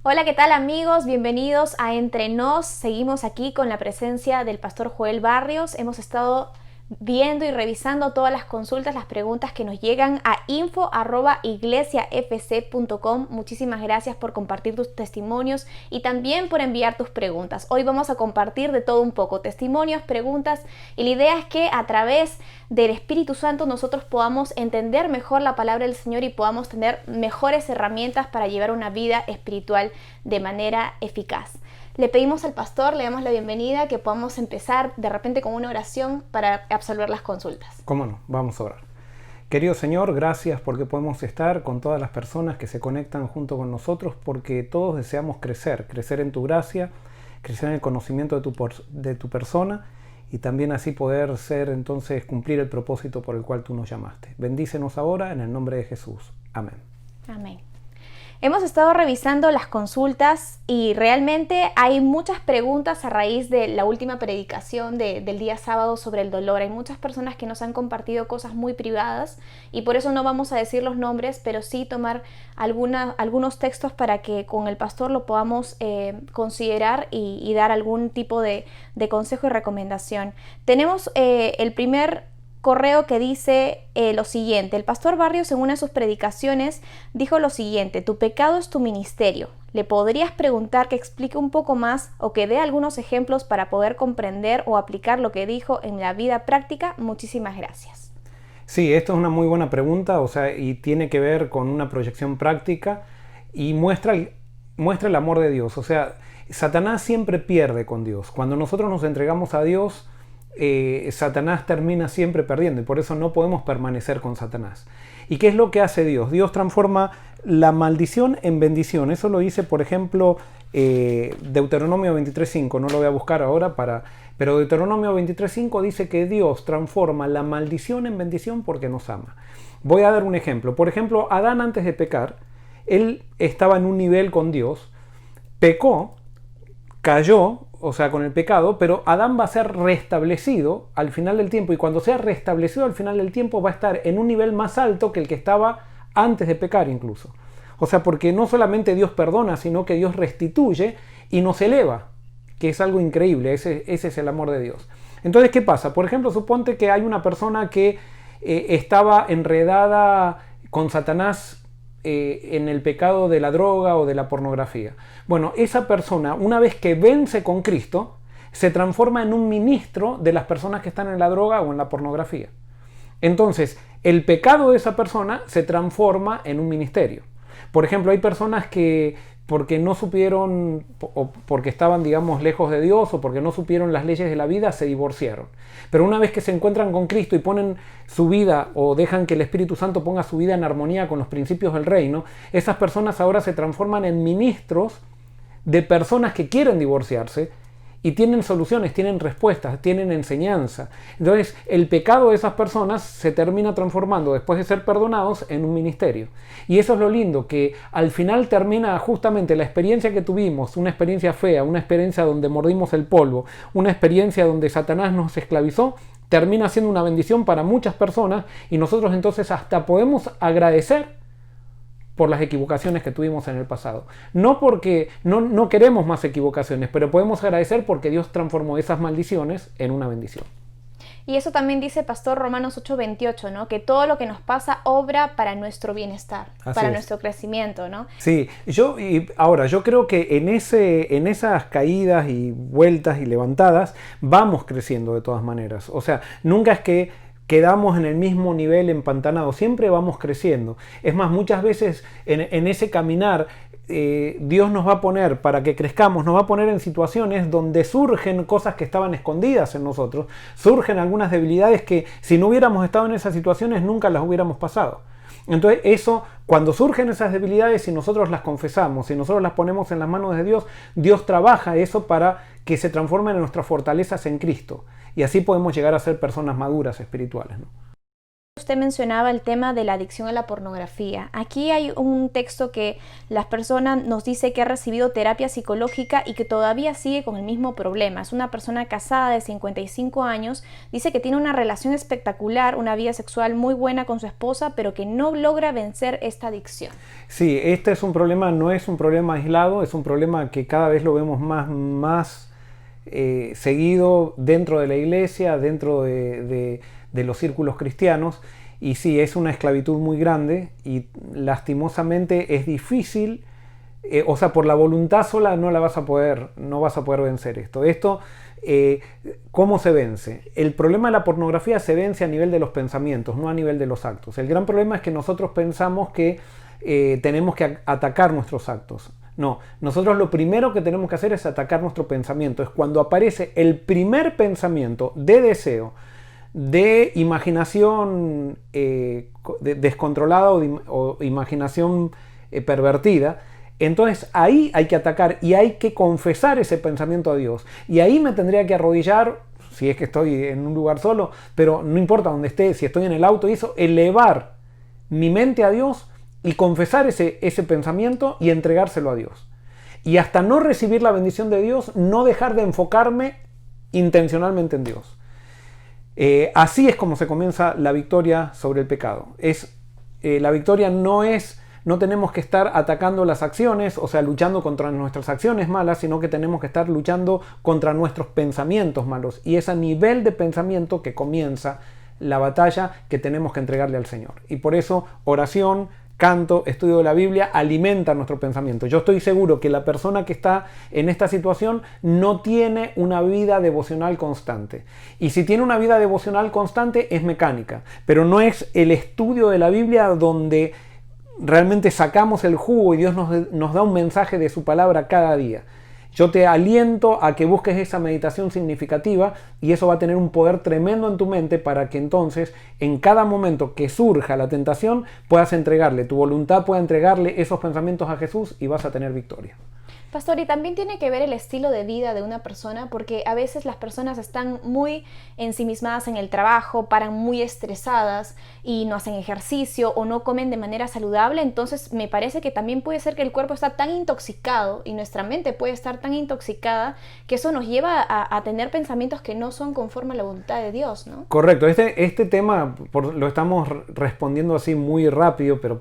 Hola, ¿qué tal amigos? Bienvenidos a Entre Nos. Seguimos aquí con la presencia del pastor Joel Barrios. Hemos estado viendo y revisando todas las consultas, las preguntas que nos llegan a info@iglesiafc.com. Muchísimas gracias por compartir tus testimonios y también por enviar tus preguntas. Hoy vamos a compartir de todo un poco, testimonios, preguntas, y la idea es que a través del Espíritu Santo nosotros podamos entender mejor la palabra del Señor y podamos tener mejores herramientas para llevar una vida espiritual de manera eficaz. Le pedimos al pastor, le damos la bienvenida, que podamos empezar de repente con una oración para absolver las consultas. ¿Cómo no? Vamos a orar. Querido Señor, gracias porque podemos estar con todas las personas que se conectan junto con nosotros, porque todos deseamos crecer en tu gracia, crecer en el conocimiento de tu persona, y también así poder cumplir el propósito por el cual tú nos llamaste. Bendícenos ahora en el nombre de Jesús. Amén. Amén. Hemos estado revisando las consultas y realmente hay muchas preguntas a raíz de la última predicación del día sábado sobre el dolor. Hay muchas personas que nos han compartido cosas muy privadas y por eso no vamos a decir los nombres, pero sí tomar algunos textos para que con el pastor lo podamos considerar y dar algún tipo de consejo y recomendación. Tenemos el primer correo que dice lo siguiente. El pastor Barrios en una de sus predicaciones dijo lo siguiente: tu pecado es tu ministerio. ¿Le podrías preguntar que explique un poco más o que dé algunos ejemplos para poder comprender o aplicar lo que dijo en la vida práctica? Muchísimas gracias. Sí, esto es una muy buena pregunta, y tiene que ver con una proyección práctica y muestra el amor de Dios. Satanás siempre pierde con Dios. Cuando nosotros nos entregamos a Dios, Satanás termina siempre perdiendo, y por eso no podemos permanecer con Satanás. ¿Y qué es lo que hace Dios? Dios transforma la maldición en bendición. Eso lo dice, por ejemplo, Deuteronomio 23:5. No lo voy a buscar ahora, pero Deuteronomio 23:5 dice que Dios transforma la maldición en bendición porque nos ama. Voy a dar un ejemplo. Por ejemplo, Adán, antes de pecar, él estaba en un nivel con Dios, pecó, cayó, con el pecado, pero Adán va a ser restablecido al final del tiempo, y cuando sea restablecido al final del tiempo va a estar en un nivel más alto que el que estaba antes de pecar incluso. Porque no solamente Dios perdona, sino que Dios restituye y nos eleva, que es algo increíble. Ese es el amor de Dios. Entonces, ¿qué pasa? Por ejemplo, suponte que hay una persona que estaba enredada con Satanás en el pecado de la droga o de la pornografía. Bueno, esa persona, una vez que vence con Cristo, se transforma en un ministro de las personas que están en la droga o en la pornografía. Entonces, el pecado de esa persona se transforma en un ministerio. Por ejemplo, hay personas que, porque no supieron, o porque estaban, lejos de Dios, o porque no supieron las leyes de la vida, se divorciaron. Pero una vez que se encuentran con Cristo y ponen su vida, o dejan que el Espíritu Santo ponga su vida en armonía con los principios del reino, esas personas ahora se transforman en ministros de personas que quieren divorciarse, y tienen soluciones, tienen respuestas, tienen enseñanza. Entonces, el pecado de esas personas se termina transformando, después de ser perdonados, en un ministerio. Y eso es lo lindo, que al final termina justamente la experiencia que tuvimos, una experiencia fea, una experiencia donde mordimos el polvo, una experiencia donde Satanás nos esclavizó, termina siendo una bendición para muchas personas, y nosotros entonces hasta podemos agradecer por las equivocaciones que tuvimos en el pasado. No porque no queremos más equivocaciones, pero podemos agradecer porque Dios transformó esas maldiciones en una bendición. Y eso también dice Pastor Romanos 8:28, ¿no? Que todo lo que nos pasa obra para nuestro bienestar, para nuestro crecimiento, ¿no? Sí, yo creo que en esas caídas y vueltas y levantadas vamos creciendo de todas maneras. Nunca es que quedamos en el mismo nivel empantanado, siempre vamos creciendo. Es más, muchas veces en ese caminar Dios nos va a poner, para que crezcamos, nos va a poner en situaciones donde surgen cosas que estaban escondidas en nosotros, surgen algunas debilidades que si no hubiéramos estado en esas situaciones nunca las hubiéramos pasado. Entonces eso, cuando surgen esas debilidades y nosotros las confesamos, y nosotros las ponemos en las manos de Dios, Dios trabaja eso para que se transformen en nuestras fortalezas en Cristo. Y así podemos llegar a ser personas maduras espirituales, ¿no? usted mencionaba el tema de la adicción a la pornografía. Aquí hay un texto que las personas nos dice que ha recibido terapia psicológica y que todavía sigue con el mismo problema. Es una persona casada de 55 años, dice que tiene una relación espectacular, una vida sexual muy buena con su esposa, pero que no logra vencer esta adicción. Sí, este es un problema, no es un problema aislado, es un problema que cada vez lo vemos más seguido dentro de la iglesia, dentro de los círculos cristianos, y sí, es una esclavitud muy grande y lastimosamente es difícil, o sea, por la voluntad sola no vas a poder vencer esto. ¿Cómo se vence? El problema de la pornografía se vence a nivel de los pensamientos, no a nivel de los actos. El gran problema es que nosotros pensamos que tenemos que atacar nuestros actos. No, nosotros lo primero que tenemos que hacer es atacar nuestro pensamiento. Es cuando aparece el primer pensamiento de deseo, de imaginación descontrolada o imaginación pervertida, entonces ahí hay que atacar y hay que confesar ese pensamiento a Dios. Y ahí me tendría que arrodillar, si es que estoy en un lugar solo, pero no importa dónde esté, si estoy en el auto y eso, elevar mi mente a Dios y confesar ese pensamiento y entregárselo a Dios. Y hasta no recibir la bendición de Dios, no dejar de enfocarme intencionalmente en Dios. Así es como se comienza la victoria sobre el pecado. La victoria no tenemos que estar atacando las acciones, o sea, luchando contra nuestras acciones malas, sino que tenemos que estar luchando contra nuestros pensamientos malos. Y es a nivel de pensamiento que comienza la batalla que tenemos que entregarle al Señor. Y por eso oración, canto, estudio de la Biblia alimenta nuestro pensamiento. Yo estoy seguro que la persona que está en esta situación no tiene una vida devocional constante. Y si tiene una vida devocional constante es mecánica, pero no es el estudio de la Biblia donde realmente sacamos el jugo y Dios nos da un mensaje de su palabra cada día. Yo te aliento a que busques esa meditación significativa y eso va a tener un poder tremendo en tu mente para que entonces en cada momento que surja la tentación puedas entregarle, tu voluntad pueda entregarle esos pensamientos a Jesús y vas a tener victoria. Pastor, y también tiene que ver el estilo de vida de una persona, porque a veces las personas están muy ensimismadas en el trabajo, paran muy estresadas y no hacen ejercicio o no comen de manera saludable. Entonces me parece que también puede ser que el cuerpo está tan intoxicado y nuestra mente puede estar tan intoxicada que eso nos lleva a tener pensamientos que no son conforme a la voluntad de Dios, ¿no? Correcto, este tema lo estamos respondiendo así muy rápido, pero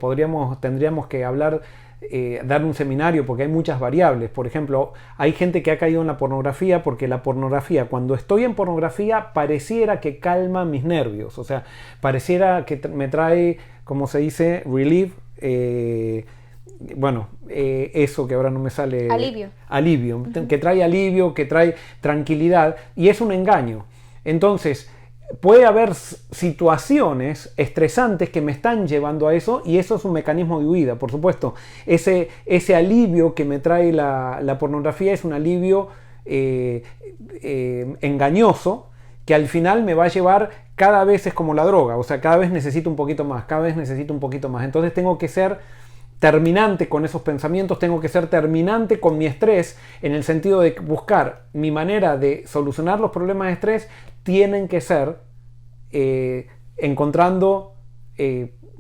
tendríamos que hablar, dar un seminario porque hay muchas variables. Por ejemplo, hay gente que ha caído en la pornografía porque la pornografía, cuando estoy en pornografía, pareciera que calma mis nervios, o sea, pareciera que me trae, como se dice, relief, eso que ahora no me sale... Alivio, que trae alivio, que trae tranquilidad, y es un engaño. Entonces, puede haber situaciones estresantes que me están llevando a eso y eso es un mecanismo de huida. Por supuesto, ese alivio que me trae la pornografía es un alivio engañoso que al final me va a llevar, cada vez es como la droga, o sea, cada vez necesito un poquito más, cada vez necesito un poquito más. Entonces tengo que ser terminante con esos pensamientos, tengo que ser terminante con mi estrés, en el sentido de buscar mi manera de solucionar los problemas de estrés, tienen que ser encontrando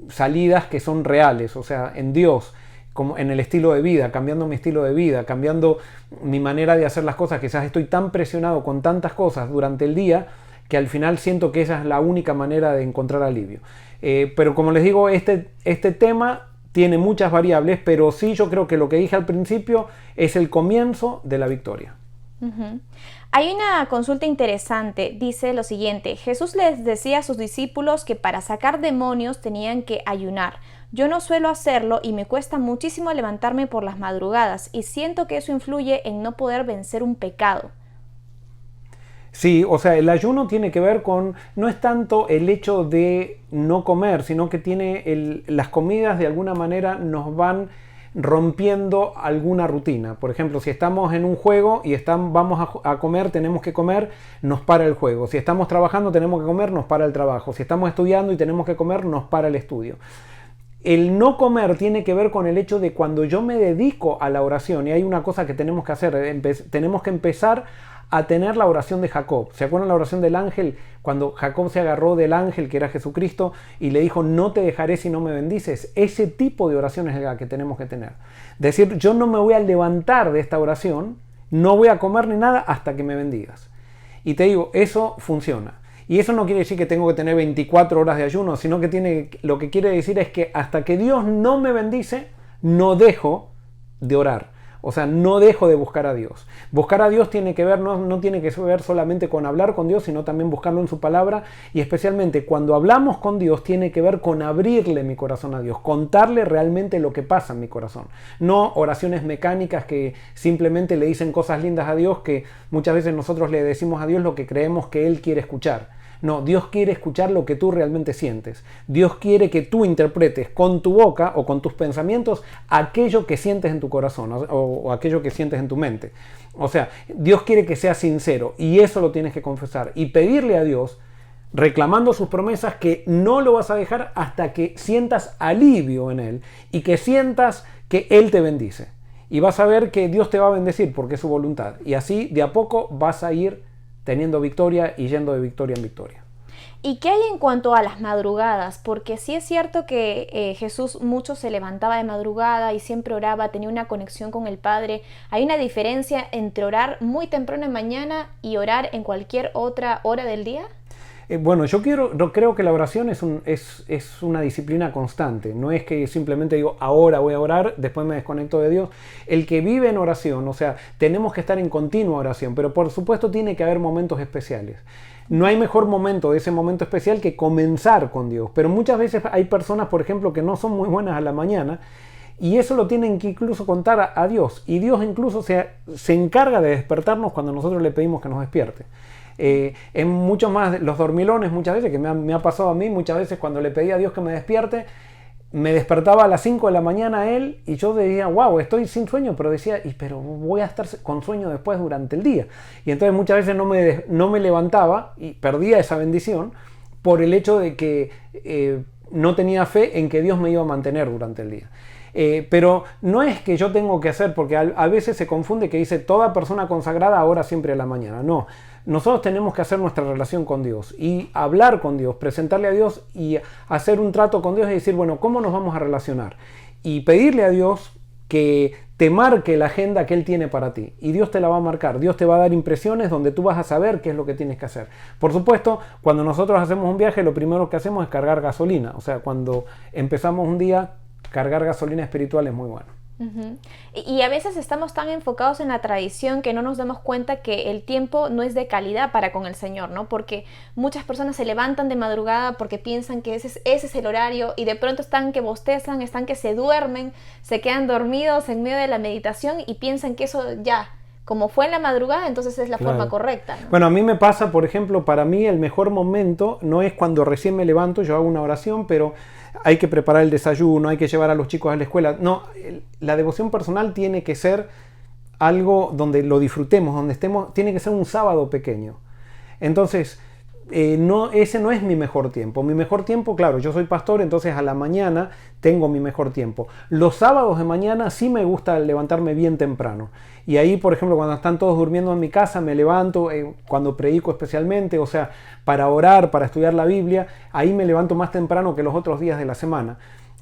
salidas que son reales, o sea, en Dios, como en el estilo de vida, cambiando mi estilo de vida, cambiando mi manera de hacer las cosas. Quizás estoy tan presionado con tantas cosas durante el día que al final siento que esa es la única manera de encontrar alivio. Pero como les digo, este tema tiene muchas variables, pero sí, yo creo que lo que dije al principio es el comienzo de la victoria. Uh-huh. Hay una consulta interesante, dice lo siguiente: Jesús les decía a sus discípulos que para sacar demonios tenían que ayunar. Yo no suelo hacerlo y me cuesta muchísimo levantarme por las madrugadas y siento que eso influye en no poder vencer un pecado. Sí, o sea, el ayuno tiene que ver con, no es tanto el hecho de no comer, sino que las comidas de alguna manera nos van rompiendo alguna rutina. Por ejemplo, si estamos en un juego y vamos a comer, tenemos que comer, nos para el juego. Si estamos trabajando, tenemos que comer, nos para el trabajo. Si estamos estudiando y tenemos que comer, nos para el estudio. El no comer tiene que ver con el hecho de cuando yo me dedico a la oración, y hay una cosa que tenemos que hacer, tenemos que empezar a tener la oración de Jacob. ¿Se acuerdan la oración del ángel? Cuando Jacob se agarró del ángel que era Jesucristo y le dijo, no te dejaré si no me bendices. Ese tipo de oración es la que tenemos que tener. Decir, yo no me voy a levantar de esta oración, no voy a comer ni nada hasta que me bendigas. Y te digo, eso funciona. Y eso no quiere decir que tengo que tener 24 horas de ayuno, sino que lo que quiere decir es que hasta que Dios no me bendice, no dejo de orar. O sea, no dejo de buscar a Dios. Buscar a Dios tiene que ver, no tiene que ver solamente con hablar con Dios, sino también buscarlo en su palabra. Y especialmente cuando hablamos con Dios, tiene que ver con abrirle mi corazón a Dios, contarle realmente lo que pasa en mi corazón. No oraciones mecánicas que simplemente le dicen cosas lindas a Dios, que muchas veces nosotros le decimos a Dios lo que creemos que Él quiere escuchar. No, Dios quiere escuchar lo que tú realmente sientes. Dios quiere que tú interpretes con tu boca o con tus pensamientos aquello que sientes en tu corazón o aquello que sientes en tu mente. O sea, Dios quiere que seas sincero y eso lo tienes que confesar y pedirle a Dios, reclamando sus promesas, que no lo vas a dejar hasta que sientas alivio en Él y que sientas que Él te bendice. Y vas a ver que Dios te va a bendecir porque es su voluntad. Y así de a poco vas a ir teniendo victoria y yendo de victoria en victoria. ¿Y qué hay en cuanto a las madrugadas? Porque sí es cierto que Jesús mucho se levantaba de madrugada y siempre oraba, tenía una conexión con el Padre. ¿Hay una diferencia entre orar muy temprano en mañana y orar en cualquier otra hora del día? Bueno, yo creo que la oración es una disciplina constante. No es que simplemente digo, ahora voy a orar, después me desconecto de Dios. El que vive en oración, o sea, tenemos que estar en continua oración, pero por supuesto tiene que haber momentos especiales. No hay mejor momento de ese momento especial que comenzar con Dios. Pero muchas veces hay personas, por ejemplo, que no son muy buenas a la mañana, y eso lo tienen que incluso contar a Dios. Y Dios incluso se encarga de despertarnos cuando nosotros le pedimos que nos despierte. En muchos más los dormilones, muchas veces, que me ha pasado a mí, muchas veces cuando le pedí a Dios que me despierte, me despertaba a las 5 de la mañana él y yo decía, wow, estoy sin sueño, pero decía, pero voy a estar con sueño después durante el día. Y entonces muchas veces no me levantaba y perdía esa bendición por el hecho de que no tenía fe en que Dios me iba a mantener durante el día. Pero no es que yo tengo que hacer, porque a veces se confunde que dice toda persona consagrada ora siempre a la mañana. No, nosotros tenemos que hacer nuestra relación con Dios y hablar con Dios, presentarle a Dios y hacer un trato con Dios y decir, bueno, ¿cómo nos vamos a relacionar? Y pedirle a Dios que te marque la agenda que Él tiene para ti. Y Dios te la va a marcar. Dios te va a dar impresiones donde tú vas a saber qué es lo que tienes que hacer. Por supuesto, cuando nosotros hacemos un viaje, lo primero que hacemos es cargar gasolina. O sea, cuando empezamos un día, cargar gasolina espiritual es muy bueno. Uh-huh. Y a veces estamos tan enfocados en la tradición que no nos damos cuenta que el tiempo no es de calidad para con el Señor, ¿no? Porque muchas personas se levantan de madrugada porque piensan que ese es el horario y de pronto están que bostezan, están que se duermen, se quedan dormidos en medio de la meditación y piensan que eso ya, como fue en la madrugada, entonces es la forma correcta, ¿no? Bueno, a mí me pasa, por ejemplo, para mí el mejor momento no es cuando recién me levanto, yo hago una oración, pero hay que preparar el desayuno, hay que llevar a los chicos a la escuela. No, la devoción personal tiene que ser algo donde lo disfrutemos, donde estemos, tiene que ser un sábado pequeño. Entonces, ese no es mi mejor tiempo. Mi mejor tiempo, claro, yo soy pastor, entonces a la mañana tengo mi mejor tiempo. Los sábados de mañana sí me gusta levantarme bien temprano. Y ahí, por ejemplo, cuando están todos durmiendo en mi casa, me levanto, cuando predico especialmente, o sea, para orar, para estudiar la Biblia, ahí me levanto más temprano que los otros días de la semana.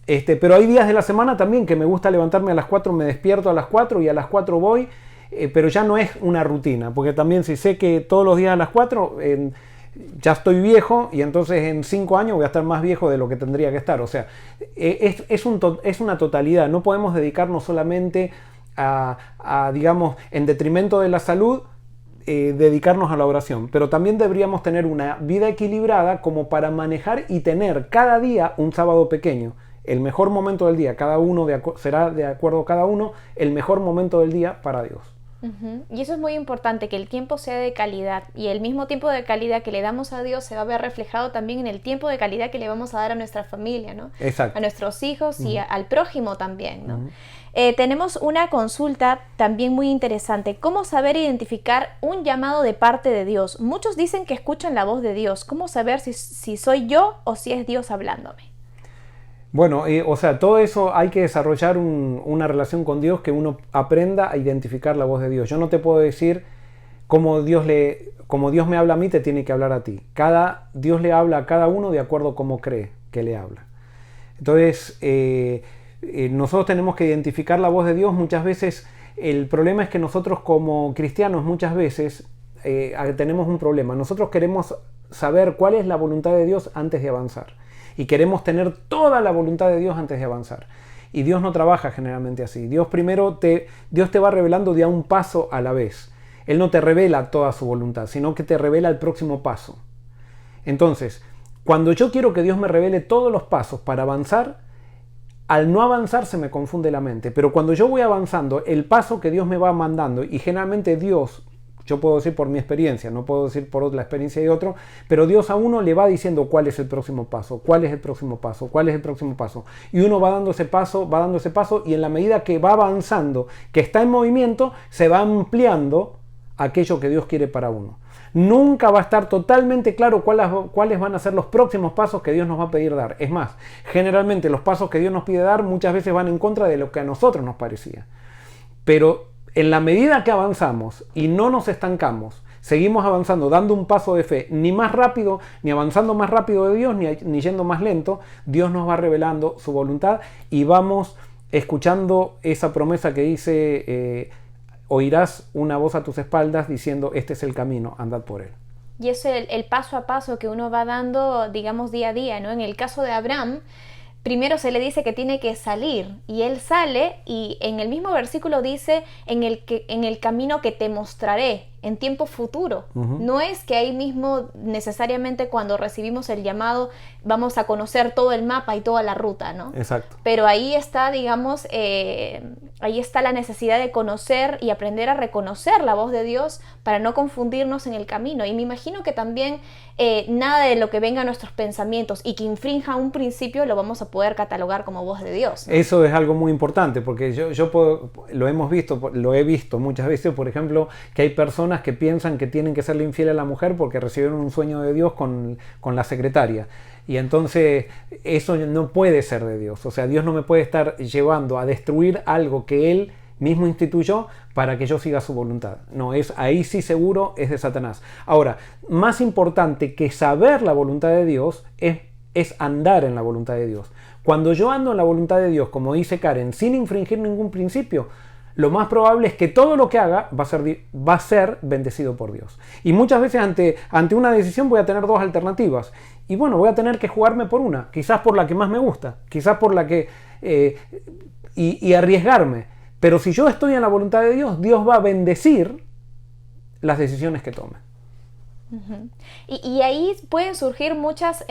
Pero hay días de la semana también que me gusta levantarme a las 4, me despierto a las 4 y a las 4 voy, pero ya no es una rutina, porque también si sé que todos los días a las 4... ya estoy viejo y entonces en 5 años voy a estar más viejo de lo que tendría que estar. O sea, es una totalidad. No podemos dedicarnos solamente digamos, en detrimento de la salud, dedicarnos a la oración. Pero también deberíamos tener una vida equilibrada como para manejar y tener cada día un sábado pequeño. El mejor momento del día, será de acuerdo a cada uno, el mejor momento del día para Dios. Uh-huh. Y eso es muy importante, que el tiempo sea de calidad y el mismo tiempo de calidad que le damos a Dios se va a ver reflejado también en el tiempo de calidad que le vamos a dar a nuestra familia, ¿no? Exacto. A nuestros hijos y al prójimo también, ¿no? Uh-huh. Tenemos una consulta también muy interesante. ¿Cómo saber identificar un llamado de parte de Dios? Muchos dicen que escuchan la voz de Dios. ¿Cómo saber si soy yo o si es Dios hablándome? Bueno, o sea, todo eso hay que desarrollar una relación con Dios, que uno aprenda a identificar la voz de Dios. Yo no te puedo decir como Dios me habla a mí, te tiene que hablar a ti. Dios le habla a cada uno de acuerdo a cómo cree que le habla. Entonces, nosotros tenemos que identificar la voz de Dios. Muchas veces, el problema es que nosotros como cristianos muchas veces tenemos un problema. Nosotros queremos saber cuál es la voluntad de Dios antes de avanzar. Y queremos tener toda la voluntad de Dios antes de avanzar. Y Dios no trabaja generalmente así. Dios te va revelando de a un paso a la vez. Él no te revela toda su voluntad, sino que te revela el próximo paso. Entonces, cuando yo quiero que Dios me revele todos los pasos para avanzar, al no avanzar se me confunde la mente. Pero cuando yo voy avanzando, el paso que Dios me va mandando, y generalmente Dios, yo puedo decir por mi experiencia, no puedo decir por la experiencia de otro, pero Dios a uno le va diciendo cuál es el próximo paso, cuál es el próximo paso, cuál es el próximo paso. Y uno va dando ese paso, y en la medida que va avanzando, que está en movimiento, se va ampliando aquello que Dios quiere para uno. Nunca va a estar totalmente claro cuáles van a ser los próximos pasos que Dios nos va a pedir dar. Es más, generalmente los pasos que Dios nos pide dar muchas veces van en contra de lo que a nosotros nos parecía. Pero en la medida que avanzamos y no nos estancamos, seguimos avanzando, dando un paso de fe, ni más rápido, ni avanzando más rápido de Dios, ni yendo más lento, Dios nos va revelando su voluntad y vamos escuchando esa promesa que dice, oirás una voz a tus espaldas diciendo, este es el camino, andad por él. Y es el paso a paso que uno va dando, digamos, día a día, ¿no? En el caso de Abraham, primero se le dice que tiene que salir y él sale y en el mismo versículo dice en el camino que te mostraré en tiempo futuro. No es que ahí mismo necesariamente cuando recibimos el llamado vamos a conocer todo el mapa y toda la ruta, ¿no? Exacto. Pero ahí está, digamos, ahí está la necesidad de conocer y aprender a reconocer la voz de Dios para no confundirnos en el camino. Y me imagino que también nada de lo que venga a nuestros pensamientos y que infrinja un principio lo vamos a poder catalogar como voz de Dios, ¿no? Eso es algo muy importante porque lo he visto muchas veces, por ejemplo, que hay personas que piensan que tienen que serle infiel a la mujer porque recibieron un sueño de Dios con la secretaria. Y entonces eso no puede ser de Dios. O sea, Dios no me puede estar llevando a destruir algo que Él mismo instituyó para que yo siga su voluntad. No, ahí sí seguro es de Satanás. Ahora, más importante que saber la voluntad de Dios es andar en la voluntad de Dios. Cuando yo ando en la voluntad de Dios, como dice Karen, sin infringir ningún principio, lo más probable es que todo lo que haga va a ser bendecido por Dios. Y muchas veces ante una decisión voy a tener dos alternativas. Y bueno, voy a tener que jugarme por una, quizás por la que más me gusta, quizás por la que... y arriesgarme. Pero si yo estoy en la voluntad de Dios, Dios va a bendecir las decisiones que tome. Uh-huh. Y ahí pueden surgir muchas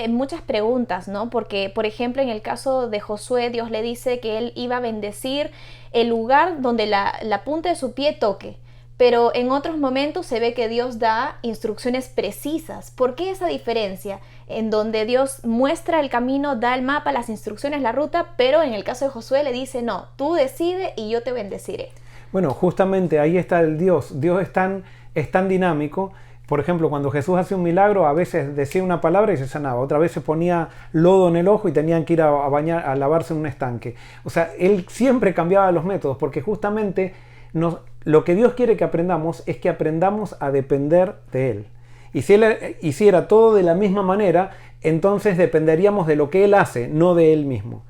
preguntas, ¿no? Porque, por ejemplo, en el caso de Josué, Dios le dice que él iba a bendecir el lugar donde la punta de su pie toque. Pero en otros momentos se ve que Dios da instrucciones precisas. ¿Por qué esa diferencia? En donde Dios muestra el camino, da el mapa, las instrucciones, la ruta, pero en el caso de Josué le dice, no, tú decide y yo te bendeciré. Bueno, justamente ahí está el Dios. Dios es tan dinámico. Por ejemplo, cuando Jesús hacía un milagro, a veces decía una palabra y se sanaba. Otra vez se ponía lodo en el ojo y tenían que ir a lavarse en un estanque. O sea, Él siempre cambiaba los métodos porque justamente lo que Dios quiere que aprendamos es que aprendamos a depender de Él. Y si Él hiciera todo de la misma manera, entonces dependeríamos de lo que Él hace, no de Él mismo.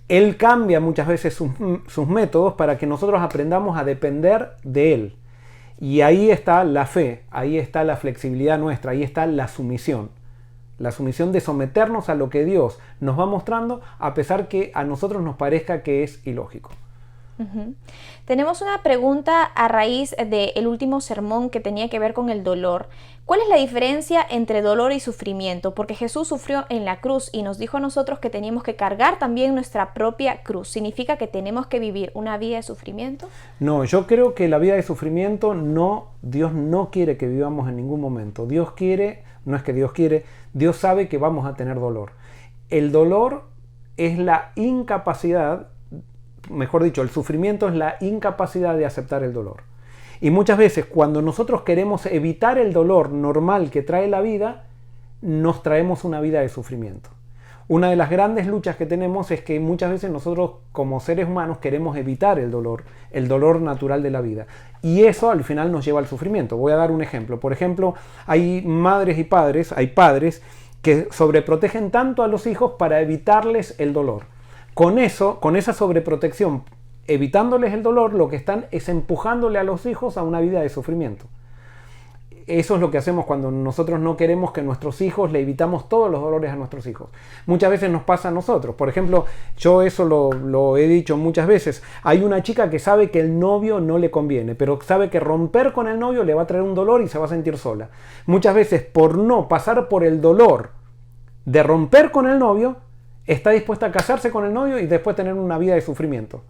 Él cambia muchas veces sus métodos para que nosotros aprendamos a depender de Él. Y ahí está la fe, ahí está la flexibilidad nuestra, ahí está la sumisión. La sumisión de someternos a lo que Dios nos va mostrando, a pesar que a nosotros nos parezca que es ilógico. Uh-huh. Tenemos una pregunta a raíz del último sermón que tenía que ver con el dolor. ¿Cuál es la diferencia entre dolor y sufrimiento? Porque Jesús sufrió en la cruz y nos dijo a nosotros que teníamos que cargar también nuestra propia cruz. ¿Significa que tenemos que vivir una vida de sufrimiento? No, yo creo que la vida de sufrimiento Dios no quiere que vivamos en ningún momento. Dios quiere, no es que Dios quiere, Dios sabe que vamos a tener dolor. El dolor es la incapacidad, mejor dicho, el sufrimiento es la incapacidad de aceptar el dolor. Y muchas veces cuando nosotros queremos evitar el dolor normal que trae la vida, nos traemos una vida de sufrimiento. una de las grandes luchas que tenemos es que muchas veces nosotros como seres humanos queremos evitar el dolor natural de la vida. Y eso al final nos lleva al sufrimiento. Voy a dar un ejemplo. Por ejemplo, hay madres y padres, hay padres que sobreprotegen tanto a los hijos para evitarles el dolor. Con esa sobreprotección, evitándoles el dolor, lo que están es empujándole a los hijos a una vida de sufrimiento. Eso es lo que hacemos cuando nosotros no queremos que nuestros hijos, le evitamos todos los dolores a nuestros hijos. Muchas veces nos pasa a nosotros. Por ejemplo, yo eso lo he dicho muchas veces. Hay una chica que sabe que el novio no le conviene, pero sabe que romper con el novio le va a traer un dolor y se va a sentir sola. Muchas veces, por no pasar por el dolor de romper con el novio, está dispuesta a casarse con el novio y después tener una vida de sufrimiento.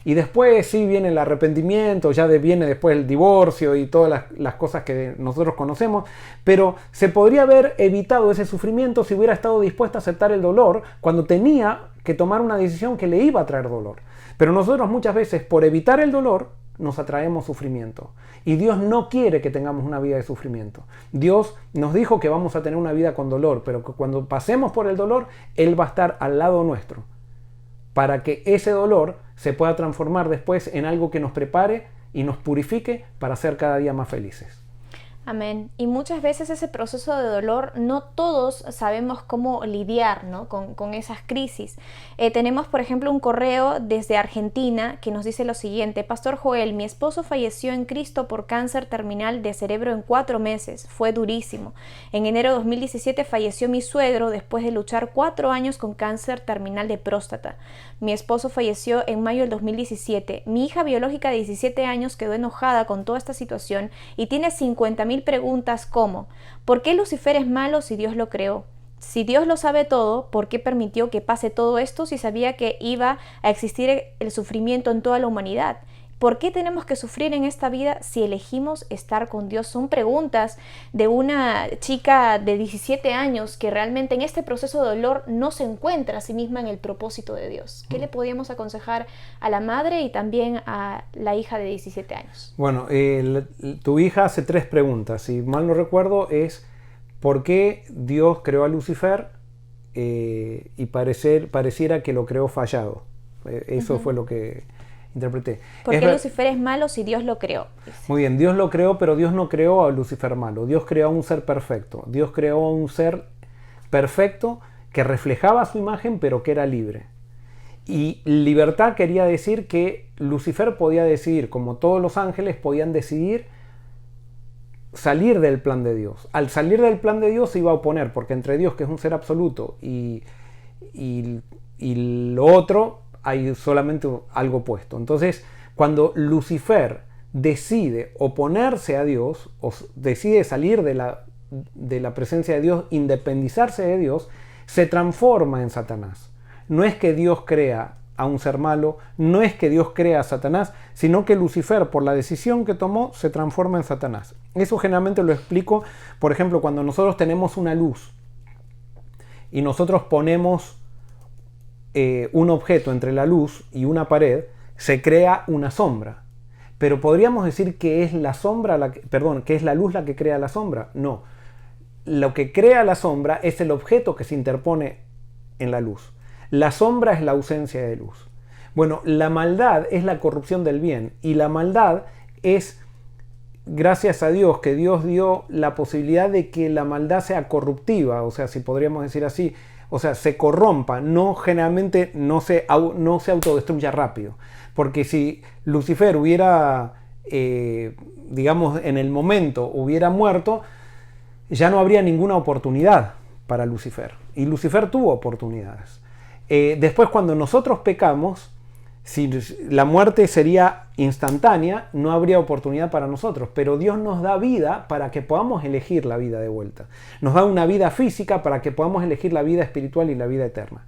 Y después sí viene el arrepentimiento, ya viene después el divorcio y todas las cosas que nosotros conocemos, pero se podría haber evitado ese sufrimiento si hubiera estado dispuesta a aceptar el dolor cuando tenía que tomar una decisión que le iba a traer dolor. Pero nosotros muchas veces, por evitar el dolor, nos atraemos sufrimiento. Y Dios no quiere que tengamos una vida de sufrimiento. Dios nos dijo que vamos a tener una vida con dolor, pero que cuando pasemos por el dolor, Él va a estar al lado nuestro, para que ese dolor se pueda transformar después en algo que nos prepare y nos purifique para ser cada día más felices. Amén. Y muchas veces ese proceso de dolor, no todos sabemos cómo lidiar, ¿no? con esas crisis. Tenemos, por ejemplo, un correo desde Argentina que nos dice lo siguiente: Pastor Joel, mi esposo falleció en Cristo por cáncer terminal de cerebro en 4 meses. Fue durísimo. En enero de 2017 falleció mi suegro después de luchar 4 años con cáncer terminal de próstata. Mi esposo falleció en mayo del 2017. Mi hija biológica de 17 años quedó enojada con toda esta situación y tiene 50,000 preguntas como: ¿por qué Lucifer es malo si Dios lo creó? Si Dios lo sabe todo, ¿por qué permitió que pase todo esto si sabía que iba a existir el sufrimiento en toda la humanidad? ¿Por qué tenemos que sufrir en esta vida si elegimos estar con Dios? Son preguntas de una chica de 17 años que realmente en este proceso de dolor no se encuentra a sí misma en el propósito de Dios. ¿Qué le podríamos aconsejar a la madre y también a la hija de 17 años? Bueno, tu hija hace 3 preguntas. Si mal no recuerdo, es ¿por qué Dios creó a Lucifer? Y pareciera que lo creó fallado. Eso fue lo que interpreté. ¿Por qué Lucifer es malo si Dios lo creó? Muy bien, Dios lo creó, pero Dios no creó a Lucifer malo. Dios creó a un ser perfecto. Dios creó a un ser perfecto que reflejaba su imagen, pero que era libre. Y libertad quería decir que Lucifer podía decidir, como todos los ángeles podían decidir, salir del plan de Dios. Al salir del plan de Dios se iba a oponer, porque entre Dios, que es un ser absoluto, y lo otro, hay solamente algo opuesto. Entonces, cuando Lucifer decide oponerse a Dios, o decide salir de la presencia de Dios, independizarse de Dios, se transforma en Satanás. No es que Dios crea a un ser malo, no es que Dios crea a Satanás, sino que Lucifer, por la decisión que tomó, se transforma en Satanás. Eso generalmente lo explico, por ejemplo, cuando nosotros tenemos una luz y nosotros ponemos un objeto entre la luz y una pared, se crea una sombra. Pero podríamos decir que es la sombra, que es la luz la que crea la sombra. No. Lo que crea la sombra es el objeto que se interpone en la luz. La sombra es la ausencia de luz. Bueno, la maldad es la corrupción del bien, y la maldad es, gracias a Dios, que Dios dio la posibilidad de que la maldad sea corruptiva, o sea, si podríamos decir así, o sea, se corrompa, generalmente no se autodestruya rápido. Porque si Lucifer hubiera, digamos, en el momento hubiera muerto, ya no habría ninguna oportunidad para Lucifer. Y Lucifer tuvo oportunidades. Después, cuando nosotros pecamos, si la muerte sería instantánea, no habría oportunidad para nosotros, pero Dios nos da vida para que podamos elegir la vida de vuelta. Nos da una vida física para que podamos elegir la vida espiritual y la vida eterna.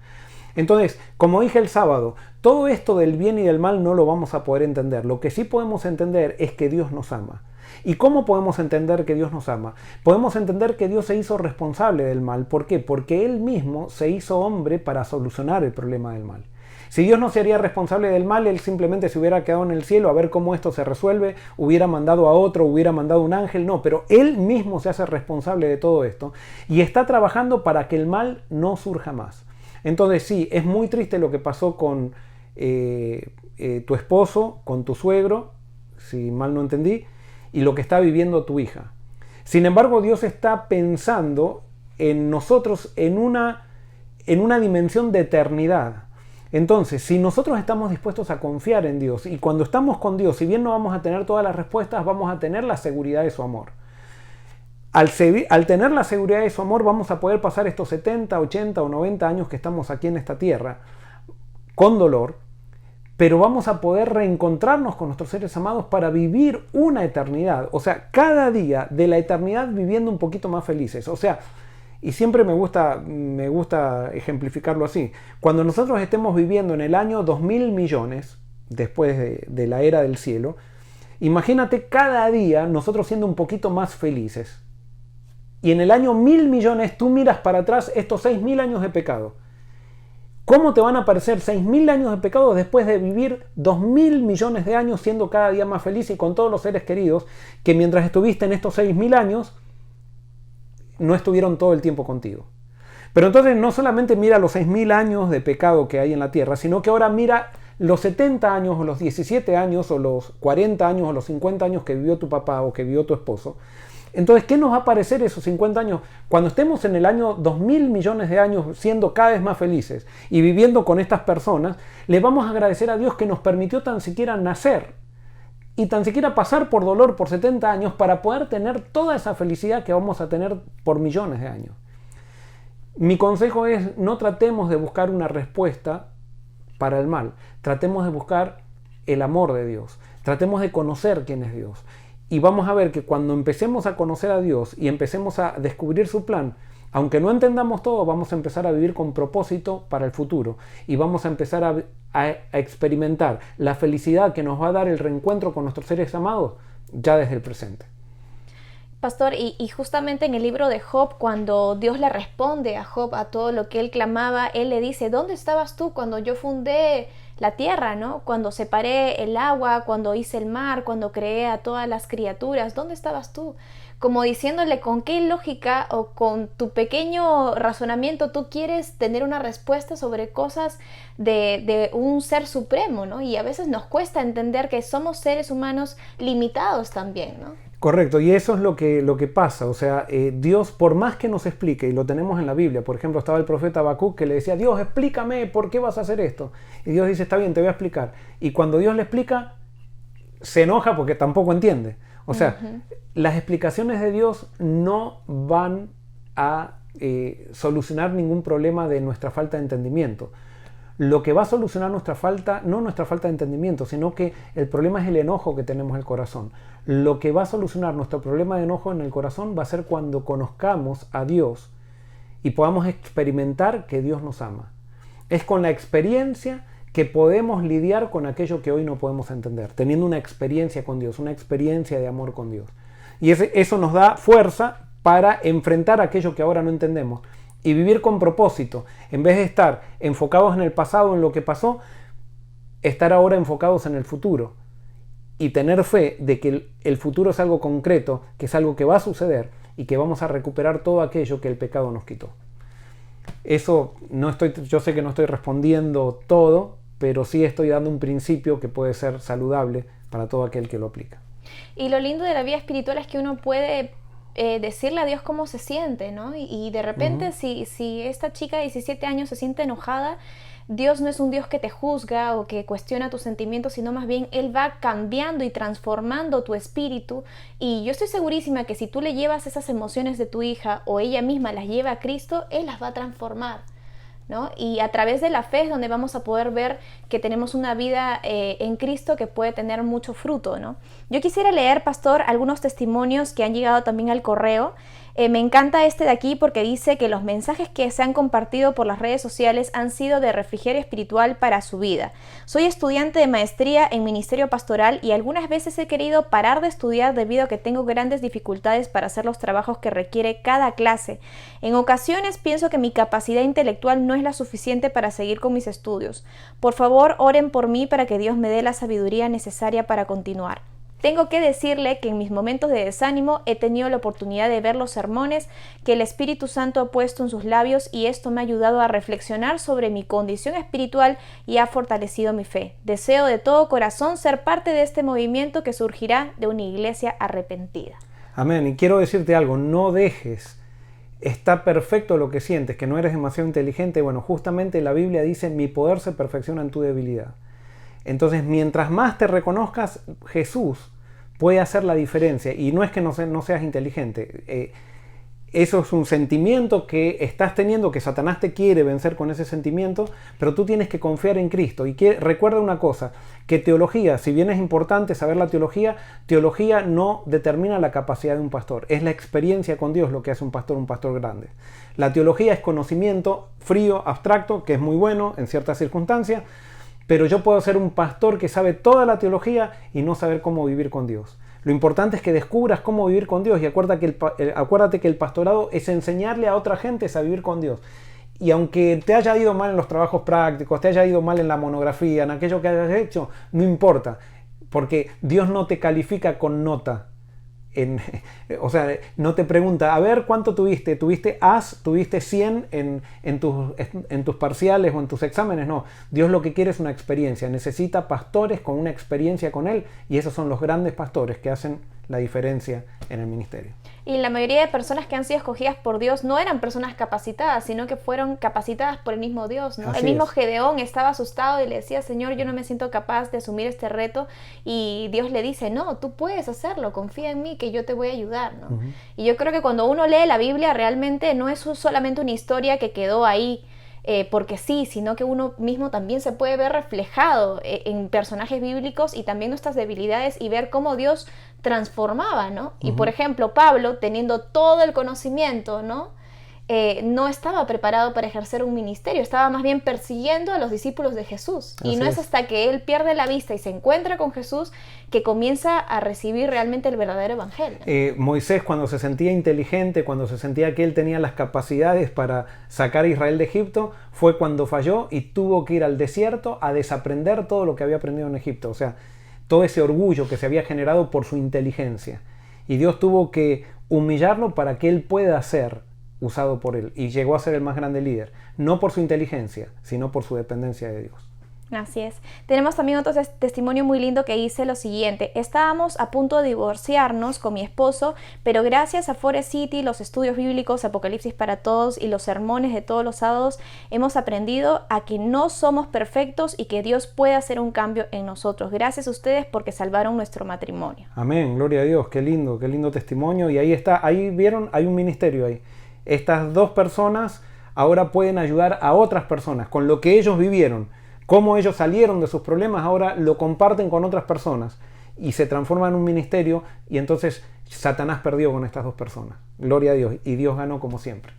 Entonces, como dije el sábado, todo esto del bien y del mal no lo vamos a poder entender. Lo que sí podemos entender es que Dios nos ama. ¿Y cómo podemos entender que Dios nos ama? Podemos entender que Dios se hizo responsable del mal. ¿Por qué? Porque Él mismo se hizo hombre para solucionar el problema del mal. Si Dios no sería responsable del mal, Él simplemente se hubiera quedado en el cielo a ver cómo esto se resuelve, hubiera mandado a otro, hubiera mandado un ángel. No, pero Él mismo se hace responsable de todo esto y está trabajando para que el mal no surja más. Entonces sí, es muy triste lo que pasó con tu esposo, con tu suegro, si mal no entendí, y lo que está viviendo tu hija. Sin embargo, Dios está pensando en nosotros en una dimensión de eternidad. Entonces, si nosotros estamos dispuestos a confiar en Dios, y cuando estamos con Dios, si bien no vamos a tener todas las respuestas, vamos a tener la seguridad de su amor. Al tener la seguridad de su amor, vamos a poder pasar estos 70, 80 o 90 años que estamos aquí en esta tierra con dolor, pero vamos a poder reencontrarnos con nuestros seres amados para vivir una eternidad. O sea, cada día de la eternidad viviendo un poquito más felices. O sea, y siempre me gusta ejemplificarlo así. Cuando nosotros estemos viviendo en el año 2000 millones, después de la era del cielo, imagínate cada día nosotros siendo un poquito más felices. Y en el año 1000 millones tú miras para atrás estos 6000 años de pecado. ¿Cómo te van a parecer 6000 años de pecado después de vivir 2000 millones de años siendo cada día más feliz y con todos los seres queridos que mientras estuviste en estos 6000 años no estuvieron todo el tiempo contigo? Pero entonces no solamente mira los 6000 años de pecado que hay en la tierra, sino que ahora mira los 70 años o los 17 años o los 40 años o los 50 años que vivió tu papá o que vivió tu esposo. Entonces, ¿qué nos va a parecer esos 50 años? Cuando estemos en el año 2000 millones de años siendo cada vez más felices y viviendo con estas personas, le vamos a agradecer a Dios que nos permitió tan siquiera nacer y tan siquiera pasar por dolor por 70 años para poder tener toda esa felicidad que vamos a tener por millones de años. Mi consejo es, no tratemos de buscar una respuesta para el mal, tratemos de buscar el amor de Dios, tratemos de conocer quién es Dios. Y vamos a ver que cuando empecemos a conocer a Dios y empecemos a descubrir su plan, aunque no entendamos todo, vamos a empezar a vivir con propósito para el futuro. Y vamos a empezar a experimentar la felicidad que nos va a dar el reencuentro con nuestros seres amados ya desde el presente. Pastor, y justamente en el libro de Job, cuando Dios le responde a Job a todo lo que él clamaba, él le dice, ¿dónde estabas tú cuando yo fundé la tierra, ¿no? Cuando separé el agua, cuando hice el mar, cuando creé a todas las criaturas, ¿dónde estabas tú? Como diciéndole con qué lógica o con tu pequeño razonamiento tú quieres tener una respuesta sobre cosas de un ser supremo, ¿no? Y a veces nos cuesta entender que somos seres humanos limitados también, ¿no? Correcto, y eso es lo que pasa. O sea, Dios, por más que nos explique, y lo tenemos en la Biblia, por ejemplo, estaba el profeta Habacuc que le decía, Dios, explícame, ¿por qué vas a hacer esto? Y Dios dice, está bien, te voy a explicar. Y cuando Dios le explica, se enoja porque tampoco entiende. O sea, las explicaciones de Dios no van a solucionar ningún problema de nuestra falta de entendimiento. Lo que va a solucionar nuestra falta, no nuestra falta de entendimiento, sino que el problema es el enojo que tenemos en el corazón. Lo que va a solucionar nuestro problema de enojo en el corazón va a ser cuando conozcamos a Dios y podamos experimentar que Dios nos ama. Es con la experiencia que podemos lidiar con aquello que hoy no podemos entender, teniendo una experiencia con Dios, una experiencia de amor con Dios. Y eso nos da fuerza para enfrentar aquello que ahora no entendemos. Y vivir con propósito, en vez de estar enfocados en el pasado, en lo que pasó, estar ahora enfocados en el futuro. Y tener fe de que el futuro es algo concreto, que es algo que va a suceder y que vamos a recuperar todo aquello que el pecado nos quitó. Eso yo sé que no estoy respondiendo todo, pero sí estoy dando un principio que puede ser saludable para todo aquel que lo aplica. Y lo lindo de la vida espiritual es que uno puede decirle a Dios cómo se siente, ¿no? Y de repente si esta chica de 17 años se siente enojada, Dios no es un Dios que te juzga o que cuestiona tus sentimientos, sino más bien Él va cambiando y transformando tu espíritu. Y yo estoy segurísima que si tú le llevas esas emociones de tu hija o ella misma las lleva a Cristo, Él las va a transformar, ¿no? Y a través de la fe es donde vamos a poder ver que tenemos una vida en Cristo que puede tener mucho fruto, ¿no? Yo quisiera leer, pastor, algunos testimonios que han llegado también al correo. Me encanta este de aquí porque dice que los mensajes que se han compartido por las redes sociales han sido de refrigerio espiritual para su vida. Soy estudiante de maestría en ministerio pastoral y algunas veces he querido parar de estudiar debido a que tengo grandes dificultades para hacer los trabajos que requiere cada clase. En ocasiones pienso que mi capacidad intelectual no es la suficiente para seguir con mis estudios. Por favor, oren por mí para que Dios me dé la sabiduría necesaria para continuar. Tengo que decirle que en mis momentos de desánimo he tenido la oportunidad de ver los sermones que el Espíritu Santo ha puesto en sus labios y esto me ha ayudado a reflexionar sobre mi condición espiritual y ha fortalecido mi fe. Deseo de todo corazón ser parte de este movimiento que surgirá de una iglesia arrepentida. Amén. Y quiero decirte algo, no dejes. Está perfecto lo que sientes, que no eres demasiado inteligente. Bueno, justamente la Biblia dice, mi poder se perfecciona en tu debilidad. Entonces, mientras más te reconozcas, Jesús puede hacer la diferencia. Y no es que no seas inteligente. Eso es un sentimiento que estás teniendo, que Satanás te quiere vencer con ese sentimiento, pero tú tienes que confiar en Cristo. Y recuerda una cosa, que teología, si bien es importante saber la teología no determina la capacidad de un pastor. Es la experiencia con Dios lo que hace un pastor grande. La teología es conocimiento frío, abstracto, que es muy bueno en ciertas circunstancias, pero yo puedo ser un pastor que sabe toda la teología y no saber cómo vivir con Dios. Lo importante es que descubras cómo vivir con Dios y acuérdate que el pastorado es enseñarle a otra gente a vivir con Dios. Y aunque te haya ido mal en los trabajos prácticos, te haya ido mal en la monografía, en aquello que hayas hecho, no importa, porque Dios no te califica con nota. O sea, no te pregunta, a ver, ¿cuánto tuviste? ¿Tuviste 100 en tus parciales o en tus exámenes? No, Dios lo que quiere es una experiencia. Necesita pastores con una experiencia con Él y esos son los grandes pastores que hacen la diferencia en el ministerio. Y la mayoría de personas que han sido escogidas por Dios no eran personas capacitadas, sino que fueron capacitadas por el mismo Dios, ¿no? El mismo Gedeón estaba asustado y le decía, Señor, yo no me siento capaz de asumir este reto. Y Dios le dice, no, tú puedes hacerlo, confía en mí, que yo te voy a ayudar, ¿no? Y yo creo que cuando uno lee la Biblia, realmente no es solamente una historia que quedó ahí, porque sí, sino que uno mismo también se puede ver reflejado en personajes bíblicos y también nuestras debilidades y ver cómo Dios transformaba, ¿no? Y por ejemplo, Pablo, teniendo todo el conocimiento, ¿no? No estaba preparado para ejercer un ministerio, estaba más bien persiguiendo a los discípulos de Jesús. Y no es hasta que él pierde la vista y se encuentra con Jesús que comienza a recibir realmente el verdadero evangelio. Moisés, cuando se sentía inteligente, cuando se sentía que él tenía las capacidades para sacar a Israel de Egipto, fue cuando falló y tuvo que ir al desierto a desaprender todo lo que había aprendido en Egipto. O sea, todo ese orgullo que se había generado por su inteligencia. Y Dios tuvo que humillarlo para que él pueda ser usado por él. Y llegó a ser el más grande líder. No por su inteligencia, sino por su dependencia de Dios. Así es. Tenemos también otro testimonio muy lindo que dice lo siguiente. Estábamos a punto de divorciarnos con mi esposo, pero gracias a Forest City, los estudios bíblicos, Apocalipsis para Todos y los sermones de todos los sábados, hemos aprendido a que no somos perfectos y que Dios puede hacer un cambio en nosotros. Gracias a ustedes porque salvaron nuestro matrimonio. Amén, gloria a Dios, qué lindo testimonio. Y ahí está, ahí vieron, hay un ministerio ahí. Estas dos personas ahora pueden ayudar a otras personas con lo que ellos vivieron. Cómo ellos salieron de sus problemas, ahora lo comparten con otras personas y se transforma en un ministerio y entonces Satanás perdió con estas dos personas. Gloria a Dios y Dios ganó como siempre.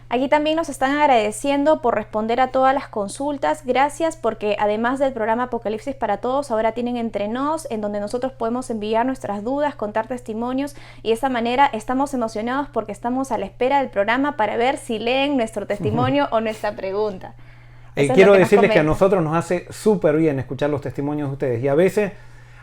Aquí también nos están agradeciendo por responder a todas las consultas. Gracias porque además del programa Apocalipsis para Todos, ahora tienen Entre Nos, en donde nosotros podemos enviar nuestras dudas, contar testimonios y de esta manera estamos emocionados porque estamos a la espera del programa para ver si leen nuestro testimonio o nuestra pregunta. Quiero decirles que a nosotros nos hace súper bien escuchar los testimonios de ustedes y a veces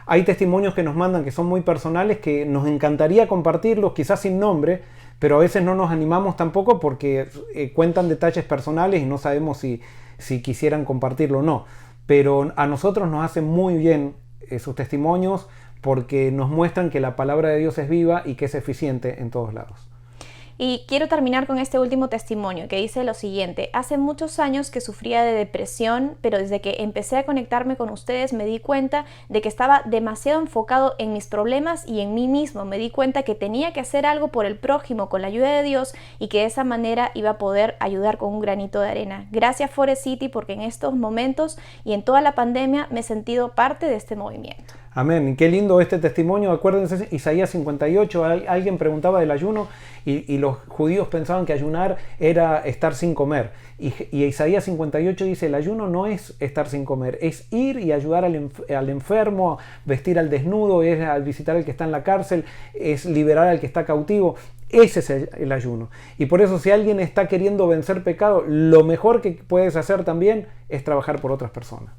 hay testimonios que nos mandan que son muy personales que nos encantaría compartirlos, quizás sin nombre, pero a veces no nos animamos tampoco porque cuentan detalles personales y no sabemos si quisieran compartirlo o no. Pero a nosotros nos hace muy bien sus testimonios porque nos muestran que la palabra de Dios es viva y que es eficiente en todos lados. Y quiero terminar con este último testimonio que dice lo siguiente. Hace muchos años que sufría de depresión, pero desde que empecé a conectarme con ustedes me di cuenta de que estaba demasiado enfocado en mis problemas y en mí mismo. Me di cuenta que tenía que hacer algo por el prójimo con la ayuda de Dios y que de esa manera iba a poder ayudar con un granito de arena. Gracias Forest City porque en estos momentos y en toda la pandemia me he sentido parte de este movimiento. Amén. Y qué lindo este testimonio. Acuérdense, Isaías 58, alguien preguntaba del ayuno y los judíos pensaban que ayunar era estar sin comer. Y Isaías 58 dice, el ayuno no es estar sin comer, es ir y ayudar al enfermo, vestir al desnudo, es al visitar al que está en la cárcel, es liberar al que está cautivo. Ese es el ayuno. Y por eso si alguien está queriendo vencer pecado, lo mejor que puedes hacer también es trabajar por otras personas.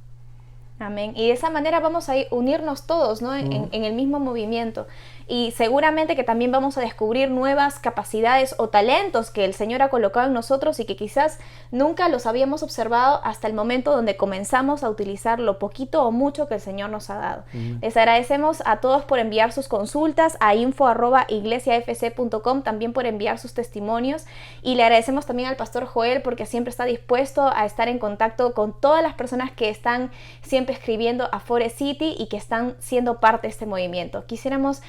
Amén. Y de esa manera vamos a unirnos todos, ¿no? En el mismo movimiento. Y seguramente que también vamos a descubrir nuevas capacidades o talentos que el Señor ha colocado en nosotros y que quizás nunca los habíamos observado hasta el momento donde comenzamos a utilizar lo poquito o mucho que el Señor nos ha dado. Les agradecemos a todos por enviar sus consultas a info@iglesiafc.com, también por enviar sus testimonios, y le agradecemos también al pastor Joel porque siempre está dispuesto a estar en contacto con todas las personas que están siempre escribiendo a Forest City y que están siendo parte de este movimiento. Quisiéramos,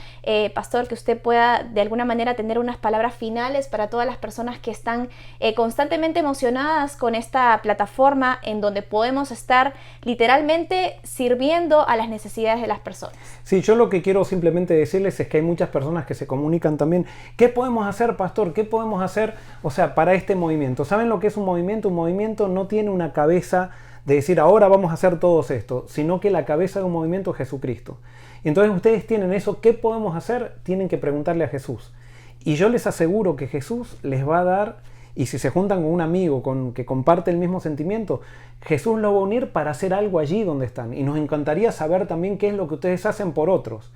pastor, que usted pueda de alguna manera tener unas palabras finales para todas las personas que están constantemente emocionadas con esta plataforma en donde podemos estar literalmente sirviendo a las necesidades de las personas. Sí, yo lo que quiero simplemente decirles es que hay muchas personas que se comunican también. ¿Qué podemos hacer, pastor? ¿Qué podemos hacer, para este movimiento? ¿Saben lo que es un movimiento? Un movimiento no tiene una cabeza de decir ahora vamos a hacer todos esto, sino que la cabeza de un movimiento es Jesucristo. Y entonces ustedes tienen eso, ¿qué podemos hacer? Tienen que preguntarle a Jesús. Y yo les aseguro que Jesús les va a dar, y si se juntan con un amigo que comparte el mismo sentimiento, Jesús los va a unir para hacer algo allí donde están. Y nos encantaría saber también qué es lo que ustedes hacen por otros.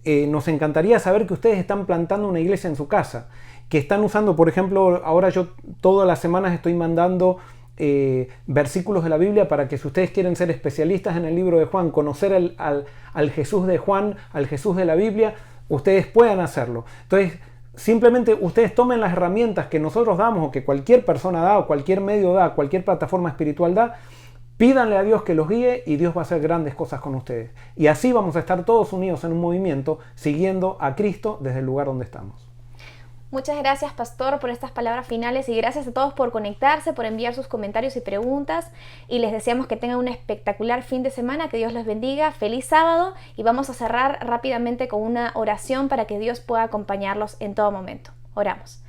Nos encantaría saber que ustedes están plantando una iglesia en su casa, que están usando, por ejemplo, ahora yo todas las semanas estoy mandando versículos de la Biblia para que si ustedes quieren ser especialistas en el libro de Juan, conocer al Jesús de Juan, al Jesús de la Biblia, ustedes puedan hacerlo. Entonces, simplemente ustedes tomen las herramientas que nosotros damos o que cualquier persona da o cualquier medio da, cualquier plataforma espiritual da, pídanle a Dios que los guíe y Dios va a hacer grandes cosas con ustedes. Y así vamos a estar todos unidos en un movimiento siguiendo a Cristo desde el lugar donde estamos. Muchas gracias, pastor, por estas palabras finales y gracias a todos por conectarse, por enviar sus comentarios y preguntas, y les deseamos que tengan un espectacular fin de semana, que Dios los bendiga, feliz sábado, y vamos a cerrar rápidamente con una oración para que Dios pueda acompañarlos en todo momento. Oramos.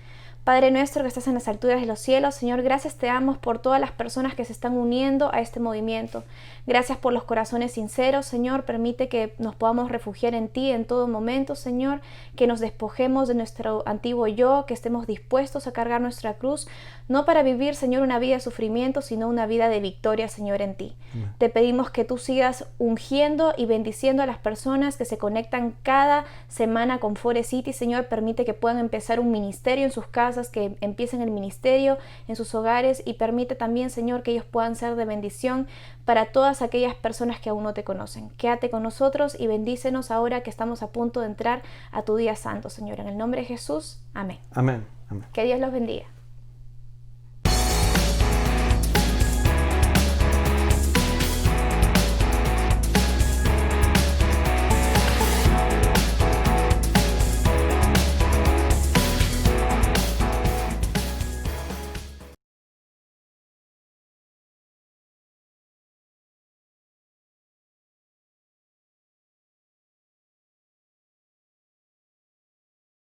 Padre nuestro que estás en las alturas de los cielos, Señor, gracias te damos por todas las personas que se están uniendo a este movimiento. Gracias por los corazones sinceros, Señor. Permite que nos podamos refugiar en ti en todo momento, Señor. Que nos despojemos de nuestro antiguo yo, que estemos dispuestos a cargar nuestra cruz, no para vivir, Señor, una vida de sufrimiento, sino una vida de victoria, Señor, en ti. Te pedimos que tú sigas ungiendo y bendiciendo a las personas que se conectan cada semana con Forest City, Señor. Permite que puedan empezar un ministerio en sus casas, que empiecen el ministerio en sus hogares, y permite también, Señor, que ellos puedan ser de bendición para todas aquellas personas que aún no te conocen. Quédate con nosotros y bendícenos ahora que estamos a punto de entrar a tu día santo, Señor. En el nombre de Jesús, amén. Amén. Amén. Que Dios los bendiga.